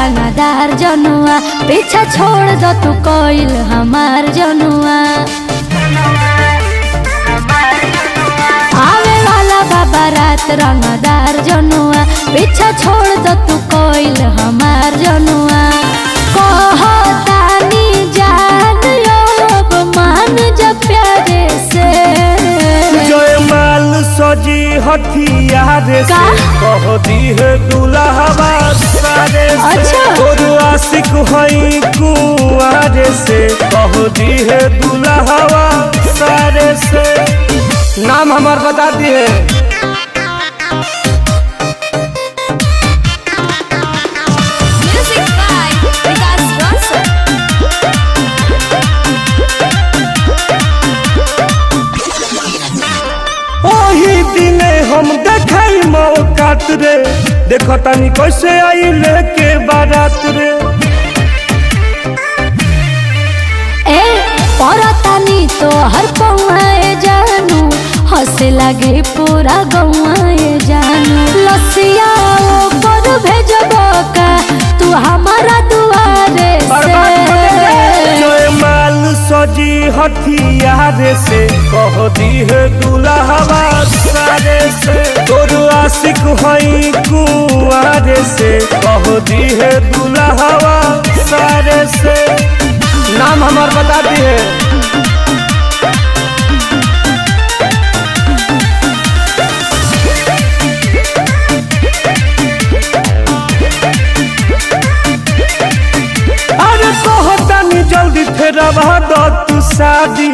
रंगदार जनुआ, पीछा छोड़ दो तू कोइल हमार जनुआ। आवे वाला बाबा रात रंगदार जनुआ, पीछा छोड़ दो तू कोइल हमार जनुआ। कहतानी जान अब मान जा प्यारे से, जय माल सजी हथियार से कह दी है दुल्हवा सारे से। अच्छा। और आशिक हई कुआरे से कह दी है दुल्हवा सारे से। नाम हमार बता दिए। हम देखाई मौकात रे, देखो तानी कैसे आई लेके बारात रे। ए परतानी तो हर पौआए जानू, हंसे लगे पूरा गौआए जानू। लसिया पर भेजब का तू हमारा दुआरे से, जय माल सजी हथियार से कह दी है दुल्हवा सारे से। तोर आशिक हई कुआरे से कह दी है दुल्हवा सारे से। नाम हमार बता दिए। जल्दी फेरवा दो तू शादी,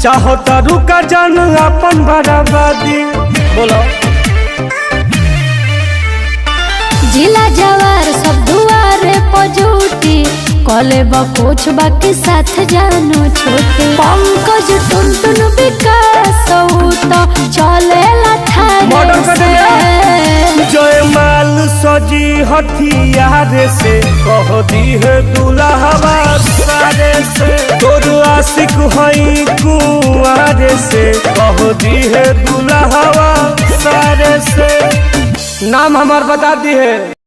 चाहो तो रुका जान अपन बराबादी। बोलो जिला जवार सब दुआरे पजूटी, कले कुछ बाकी साथ जानो छोटे। पंकज टुनटुन विकास तो चले जय माल सजी हथियार से कह दी है दुल्हवा सारे से। तोर आशिक हई कुआरे से कह दी है दुल्हवा सारे से। नाम हमार बता दी है।